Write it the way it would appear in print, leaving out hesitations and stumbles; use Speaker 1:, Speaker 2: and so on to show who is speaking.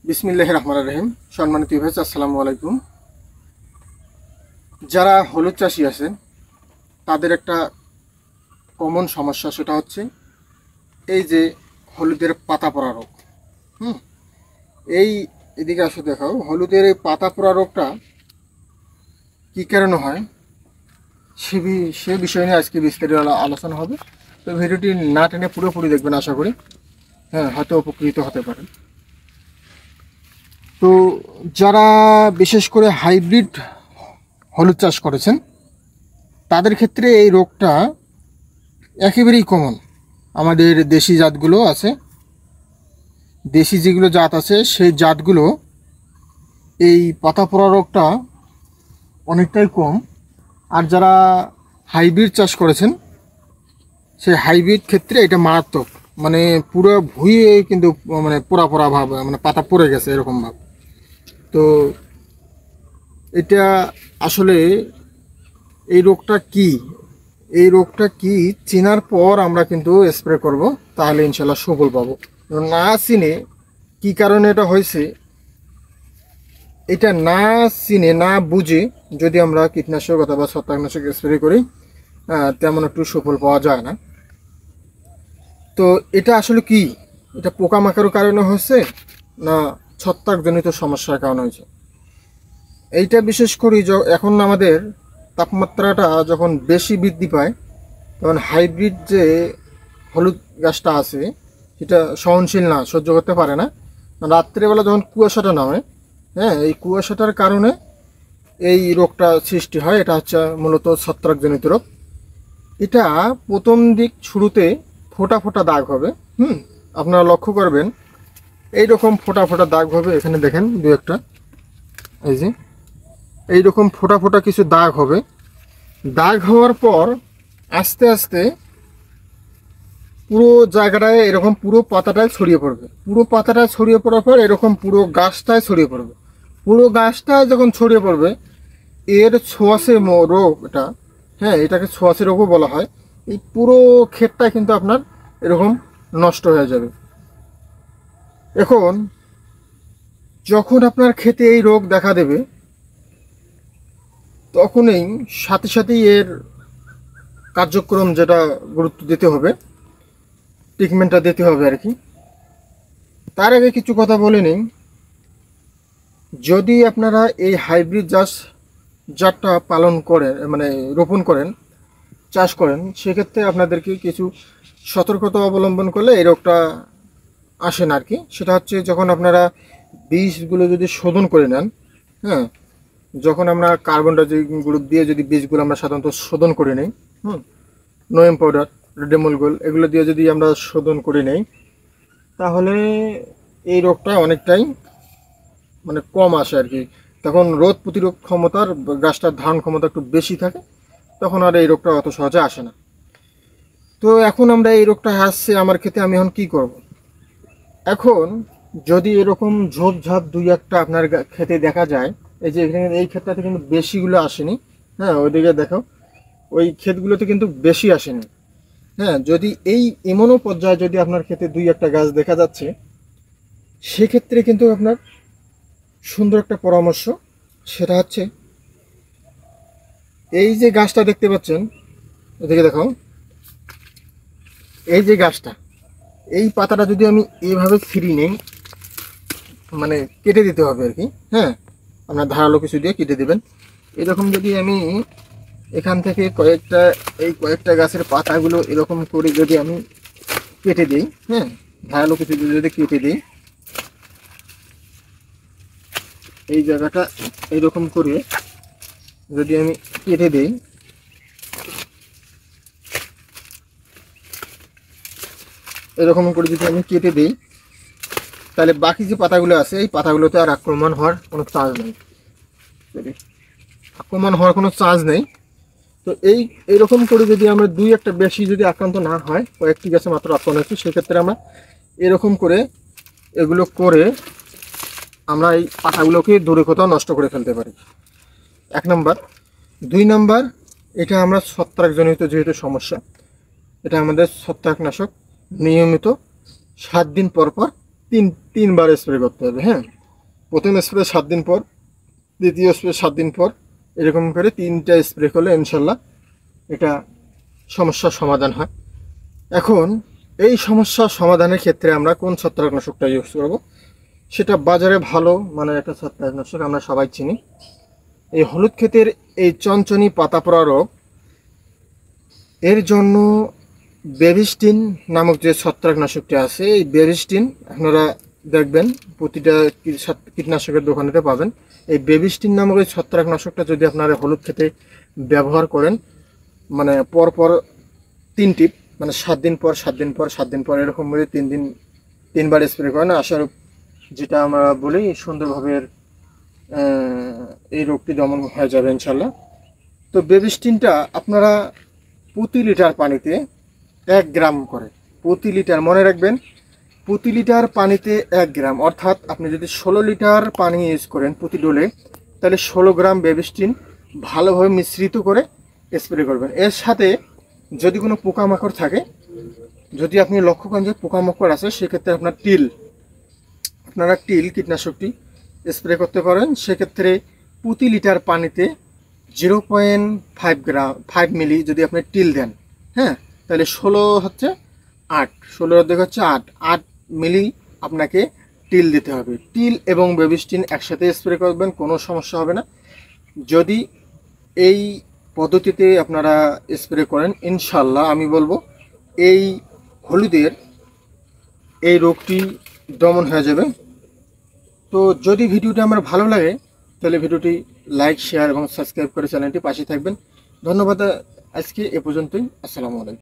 Speaker 1: বিসমিল্লাহির রহমানির রহিম। সম্মানিত ভিউয়ার্স, আসসালামু আলাইকুম। যারা হলুদ চাষি আছেন তাদের একটা কমন সমস্যা, সেটা হচ্ছে এই যে হলুদের পাতা পড়া রোগ। এই এদিকে আসো, দেখাও হলুদের এই পাতা পড়া রোগটা কী কারণে হয় সে বিষয় নিয়ে আজকে বিস্তারিত আলোচনা হবে। তো ভিডিওটি না টেনে পুরোপুরি দেখবেন, আশা করি হয়তো উপকৃত হতে পারেন। তো যারা বিশেষ করে হাইব্রিড হলুদ চাষ করেছেন তাদের ক্ষেত্রে এই রোগটা একেবারেই কমন। আমাদের দেশি জাতগুলো আছে, দেশি যেগুলো জাত আছে সেই জাতগুলো এই পাতা পোড়া রোগটা অনেকটাই কম। আর যারা হাইব্রিড চাষ করেছেন সেই হাইব্রিড ক্ষেত্রে এটা মারাত্মক, মানে পুরো ভুঁইয়ে কিন্তু মানে পোড়া পোড়া ভাব, মানে পাতা পড়ে গেছে এরকম ভাব। তো এটা আসলে এই রোগটা কি চেনার পর আমরা কিন্তু স্প্রে করব, তাহলে ইনশাল্লাহ সফল পাবো। না চিনে কি কারণে এটা হয়েছে, এটা না চিনে না বুঝে যদি আমরা কীটনাশক অথবা ছত্রাকনাশক স্প্রে করি তেমন একটু সফল পাওয়া যায় না। তো এটা আসলে কি, এটা পোকামাকড়ের কারণে হয়েছে না ছত্রাকজনিত সমস্যার কারণে হয়েছে? এইটা বিশেষ করে এখন আমাদের তাপমাত্রাটা যখন বেশি বৃদ্ধি পায় তখন হাইব্রিড যে হলুদ গাছটা আছে সেটা সহনশীল না, সহ্য করতে পারে না। রাত্রেবেলা যখন কুয়াশাটা নামে, এই কুয়াশাটার কারণে এই রোগটা সৃষ্টি হয়। এটা হচ্ছে মূলত ছত্রাকজনিত রোগ। এটা প্রথম দিক শুরুতে ফোটা ফোটা দাগ হবে। আপনারা লক্ষ্য করবেন এইরকম ফোটা ফোটা দাগ হবে। এখানে দেখেন দু একটা, এই যে এইরকম ফোটা ফোটা কিছু দাগ হবে। দাগ হওয়ার পর আস্তে আস্তে পুরো জায়গাটায় এরকম পুরো পাতাটায় ছড়িয়ে পড়বে। পুরো পাতাটায় ছড়িয়ে পড়ার পর এরকম পুরো গাছটায় ছড়িয়ে পড়বে। পুরো গাছটায় যখন ছড়িয়ে পড়বে এর ছোঁয়াচে রোগ এটা, এটাকে ছোঁয়াচে রোগও বলা হয়। এই পুরো ক্ষেতটা কিন্তু আপনার এরকম নষ্ট হয়ে যাবে। এখন যখন আপনার ক্ষেতে এই রোগ দেখা দেবে তখনই সাথে সাথেই এর কার্যক্রম যেটা গুরুত্ব দিতে হবে, ট্রিটমেন্টটা দিতে হবে আর কি। তার আগে কিছু কথা বলে নিই। যদি আপনারা এই হাইব্রিড জাতটা পালন করেন, মানে রোপণ করেন, চাষ করেন, সেক্ষেত্রে আপনাদেরকে কিছু সতর্কতা অবলম্বন করলে এই রোগটা আসে না আর কি। সেটা হচ্ছে যখন আপনারা বীজগুলো যদি শোধন করে নেন, যখন আমরা কার্বন ডাইঅক্সাইড গ্রুপ দিয়ে যদি বীজগুলো আমরা সাধারণত শোধন করে নিই, নোয়েম পাউডার, রেডেমলগোল এগুলো দিয়ে যদি আমরা শোধন করে নেই, তাহলে এই রোগটা অনেকটাই মানে কম আসে আর কি। তখন রোগ প্রতিরোধ ক্ষমতার, গাছটার ধারণ ক্ষমতা একটু বেশি থাকে, তখন আর এই রোগটা অত সহজে আসে না। তো এখন আমরা এই রোগটা আসছে আমার ক্ষেত্রে, আমি এখন কি করব? এখন যদি এরকম ঝোপঝাপ দুই একটা আপনার ক্ষেতে দেখা যায়, এই যে এখানে এই ক্ষেতটাতে কিন্তু বেশিগুলো আসেনি, ওইদিকে দেখো ওই ক্ষেতগুলোতে কিন্তু বেশি আসেনি। যদি এই এমনও পর্যায়ে যদি আপনার ক্ষেতে দুই একটা গাছ দেখা যাচ্ছে, সেক্ষেত্রে কিন্তু আপনার সুন্দর একটা পরামর্শ, সেটা হচ্ছে এই যে গাছটা দেখতে পাচ্ছেন, এদিকে দেখো, এই যে গাছটা, এই পাতাটা যদি আমি এইভাবে ছিঁড়ি নেই, মানে কেটে দিতে হবে আর কি। আপনার ধারালো কিছু দিয়ে কেটে দেবেন। এরকম যদি আমি এখান থেকে কয়েকটা গাছের পাতাগুলো এরকম করে যদি আমি কেটে দিই, ধারালো কিছু দিয়ে যদি কেটে দিই, এই জায়গাটা এরকম করে যদি আমি কেটে দিই, এরকম করে যদি আমি কেটে দিই, তাহলে বাকি যে পাতাগুলো আছে এই পাতাগুলোতে আর আক্রমণ হওয়ার কোনো চান্স নেই। তো এইরকম করে যদি আমরা দুই একটা বেশি যদি আক্রান্ত না হয়, কয়েকটি গাছে মাত্র আক্রান্ত হচ্ছে, সেক্ষেত্রে আমরা এরকম করে এগুলো করে আমরা এই পাতাগুলোকে দূরে কোথাও নষ্ট করে ফেলতে পারি, 1 নাম্বার। 2 নাম্বার, এটা আমরা ছত্রাকজনিত যেহেতু সমস্যা, এটা আমাদের ছত্রাকনাশক নিয়মিত 7 দিন পর পর 3বার স্প্রে করতে হবে। প্রথম স্প্রে 7 দিন পর, দ্বিতীয় স্প্রে 7 দিন পর, এরকম করে 3টা স্প্রে করলে ইনশাল্লাহ এটা সমস্যার সমাধান হয়। এখন এই সমস্যা সমাধানের ক্ষেত্রে আমরা কোন ছত্রাকনাশকটা ইউজ করব, সেটা বাজারে ভালো মানে একটা ছত্রাকনাশক আমরা সবাই চিনি। এই হলুদ ক্ষেতের এই চঞ্চনি পাতা পড়া রোগ, এর জন্য বেবিস্টিন নামক যে ছত্রাকনাশকটি আছে, এই বেবিস্টিন আপনারা দেখবেন প্রতিটা কীটনাশকের দোকানেতে পাবেন। এই বেবিস্টিন নামক এই ছত্রাকনাশকটা যদি আপনারা হলুদ ক্ষেতে ব্যবহার করেন, মানে পরপর 3 টিপ, মানে 7 দিন পর 7 দিন পর 7 দিন পর এরকম করে 3বার স্প্রে করেন, আশার যেটা আমরা বলি সুন্দরভাবে এই রোগটি দমন হয়ে যাবে ইনশাল্লাহ। তো বেবিস্টিনটা আপনারা প্রতি লিটার পানিতে 1 গ্রাম করে, প্রতি লিটার, মনে রাখবেন প্রতি লিটার পানিতে 1 গ্রাম, অর্থাৎ আপনি যদি 16 লিটার পানি ইউজ করেন প্রতি ডোলে, তাহলে 16 গ্রাম বেবিস্টিন ভালোভাবে মিশ্রিত করে স্প্রে করবেন। এর সাথে যদি কোনো পোকামাকড় থাকে, যদি আপনি লক্ষ্য করেন যে পোকামাকড় আছে, সেক্ষেত্রে আপনারা টিল কীটনাশকটি স্প্রে করতে পারেন। সেক্ষেত্রে প্রতি লিটার পানিতে 0.5 মিলি যদি আপনি টিল দেন, হ্যাঁ, তাহলে 8 মিলি আপনাকে টিল দিতে হবে। টিল এবং বেবিস্টিন একসাথে স্প্রে করবেন, কোনো সমস্যা হবে না। যদি এই পদ্ধতিতে আপনারা স্প্রে করেন, ইনশাল্লাহ আমি বলবো এই হলুদের এই রোগটি দমন হয়ে যাবে। তো যদি ভিডিওটি আমার ভালো লাগে, তাহলে ভিডিওটি লাইক, শেয়ার এবং সাবস্ক্রাইব করে চ্যানেলটি পাশে থাকবেন। ধন্যবাদ। আজকে এ পর্যন্তই। আসসালামু আলাইকুম।